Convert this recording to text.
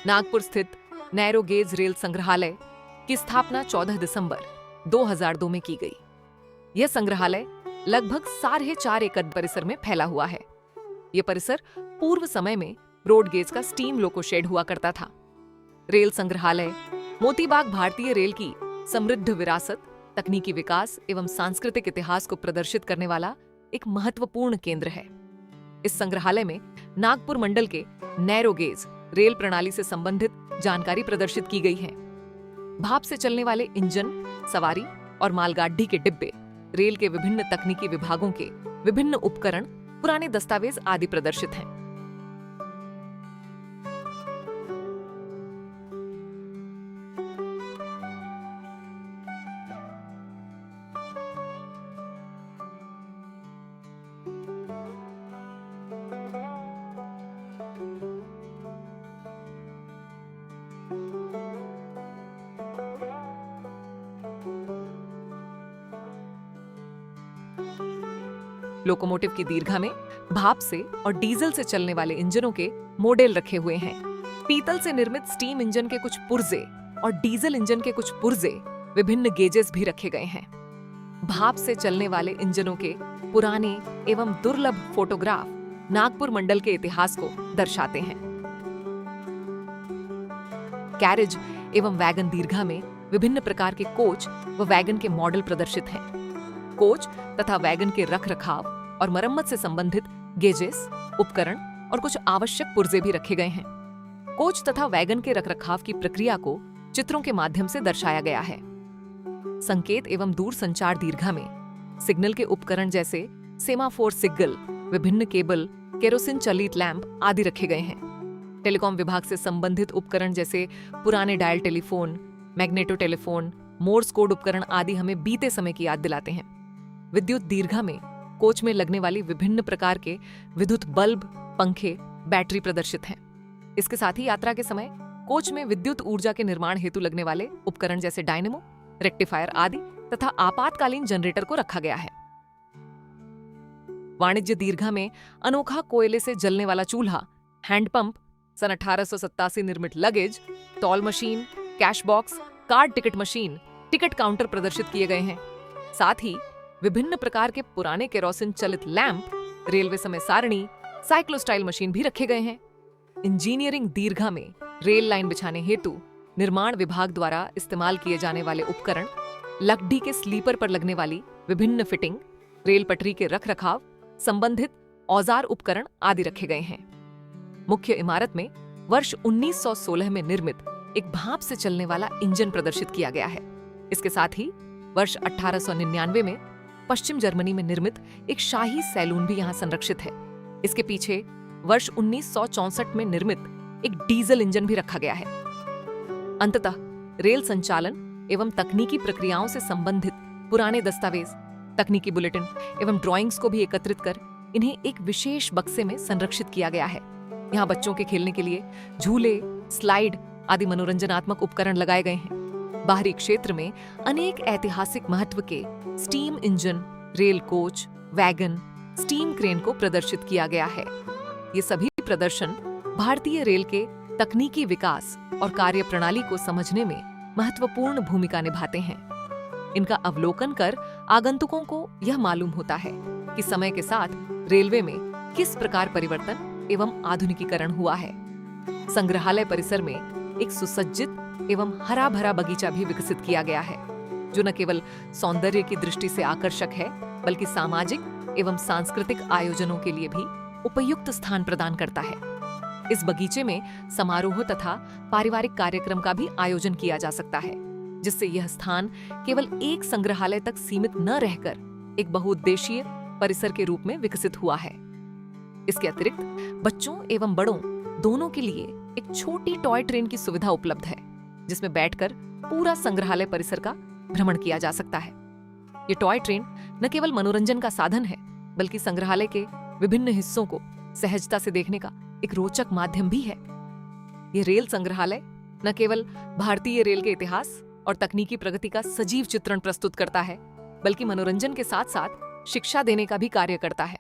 नागपुर स्थित narrow gauge rail संग्रहालय की स्थापना 14 दिसंबर 2002 में की गई। यह संग्रहालय लगभग 4.5 एकड़ परिसर में फैला हुआ है। यह परिसर पूर्व समय में ब्रॉड गेज का स्टीम लोको शेड हुआ करता था। रेल संग्रहालय मोतीबाग भारतीय रेल की समृद्ध विरासत, तकनीकी विकास एवं सांस्कृतिक इतिहास को प्रदर्शित करने वाला एक महत्वपूर्ण केंद्र है। इस संग्रहालय में नागपुर मंडल के नैरो गेज रेल प्रणाली से संबंधित जानकारी प्रदर्शित की गई है। भाप से चलने वाले इंजन, सवारी और मालगाड़ी के डिब्बे, रेल के विभिन्न तकनीकी विभागों के विभिन्न उपकरण, पुराने दस्तावेज आदि प्रदर्शित हैं। लोकोमोटिव की दीर्घा में भाप से और डीजल से चलने वाले इंजनों के मॉडल रखे हुए हैं। पीतल से निर्मित स्टीम इंजन के कुछ पुर्जे और डीजल इंजन के कुछ पुर्जे, विभिन्न गेजेस भी रखे गए हैं। भाप से चलने वाले इंजनों के पुराने एवं दुर्लभ फोटोग्राफ नागपुर मंडल के इतिहास को दर्शाते हैं। कैरेज एवं वैगन दीर्घा में विभिन्न प्रकार के कोच व वैगन के मॉडल प्रदर्शित हैं। कोच तथा वैगन के रखरखाव और मरम्मत से संबंधित गेजेस, उपकरण और कुछ आवश्यक पुर्जे भी रखे गए हैं। कोच तथा वैगन के रखरखाव की प्रक्रिया को चित्रों के माध्यम से दर्शाया गया है। संकेत एवं दूर संचार दीर्घा में सिग्नल के उपकरण जैसे सेमाफोर सिग्नल, विभिन्न केबल, केरोसिन चालित लैंप आदि रखे गए हैं। टेलीकॉम विभाग से संबंधित उपकरण जैसे पुराने dial telephone, magneto telephone, Morse code उपकरण आदि हमें बीते समय की याद दिलाते हैं। विद्युत दीर्घा में कोच में लगने वाली विभिन्न प्रकार के विद्युत बल्ब, पंखे, बैटरी प्रदर्शित हैं। इसके साथ ही यात्रा के समय कोच में विद्युत ऊर्जा के निर्माण हेतु लगने वाले उपकरण जैसे डायनेमो, रेक्टिफायर आदि तथा आपातकालीन जनरेटर को रखा गया है। वाणिज्य दीर्घा में अनोखा कोयले से जलने वाला चूल्हा, हैंडपंप, सन 1887 निर्मित luggage, toll machine, cash box, card ticket machine, ticket counter प्रदर्शित किए गए हैं। साथ ही विभिन्न प्रकार के पुराने केरोसिन चालित लैंप, रेलवे समय सारणी, साइक्लोस्टाइल मशीन भी रखे गए हैं। इंजीनियरिंग दीर्घा में रेल लाइन बिछाने हेतु निर्माण विभाग द्वारा इस्तेमाल किए जाने वाले उपकरण, लकड़ी के स्लीपर पर लगने वाली विभिन्न फिटिंग, रेल पटरी के रखरखाव, संबंधित औजार उपकरण आदि रखे गए हैं। मुख्य इमारत में वर्ष 1916 में निर्मित एक भाप से चलने वाला इंजन प्रदर्शित किया गया है। इसके साथ ही वर्ष 1899 में पश्चिम जर्मनी में निर्मित एक शाही सैलून भी यहाँ संरक्षित है। इसके पीछे वर्ष 1964 में निर्मित एक डीजल इंजन भी रखा गया है। अंततः रेल संचालन एवं तकनीकी प्रक्रियाओं से संबंधित पुराने दस्तावेज, तकनीकी बुलेटिन एवं ड्राइंग्स को भी एकत्रित कर इन्हें एक विशेष बक्से में संरक्षित किया गया है। यहाँ बच्चों के खेलने के लिए झूले, स्लाइड आदि मनोरंजनात्मक उपकरण लगाए गए हैं। बाहरी क्षेत्र में अनेक ऐतिहासिक महत्व के steam engine, rail coach, wagon, steam crane को प्रदर्शित किया गया है। ये सभी प्रदर्शन भारतीय रेल के तकनीकी विकास और कार्यप्रणाली को समझने में महत्वपूर्ण भूमिका निभाते हैं। इनका अवलोकन कर आगंतुकों को यह मालूम होता है कि समय के साथ रेलवे में किस प्रकार परिवर्तन एवं आधुनिकीकरण हुआ है। संग्रहालय परिसर में एक सुसज्जित एवं हरा भरा बगीचा भी विकसित किया गया है, जो न केवल सौंदर्य की दृष्टि से आकर्षक है, बल्कि सामाजिक एवं सांस्कृतिक आयोजनों के लिए भी उपयुक्त स्थान प्रदान करता है। इस बगीचे में समारोह तथा पारिवारिक कार्यक्रम का भी आयोजन किया जा सकता है, जिससे यह स्थान केवल एक संग्रहालय तक सीमित न रहकर एक बहुउद्देशीय परिसर के रूप में विकसित हुआ है। इसके अतिरिक्त बच्चों एवं बड़ों दोनों के लिए एक छोटी टॉय ट्रेन की सुविधा उपलब्ध है, जिसमें बैठकर पूरा संग्रहालय परिसर का भ्रमण किया जा सकता है। ये टॉय ट्रेन न केवल मनोरंजन का साधन है, बल्कि संग्रहालय के विभिन्न हिस्सों को सहजता से देखने का एक रोचक माध्यम भी है। ये रेल संग्रहालय न केवल भारतीय रेल के इतिहास और तकनीकी प्रगति का सजीव चित्रण प्रस्तुत करता है, बल्कि मनोरंजन के साथ साथ शिक्षा देने का भी कार्य करता है।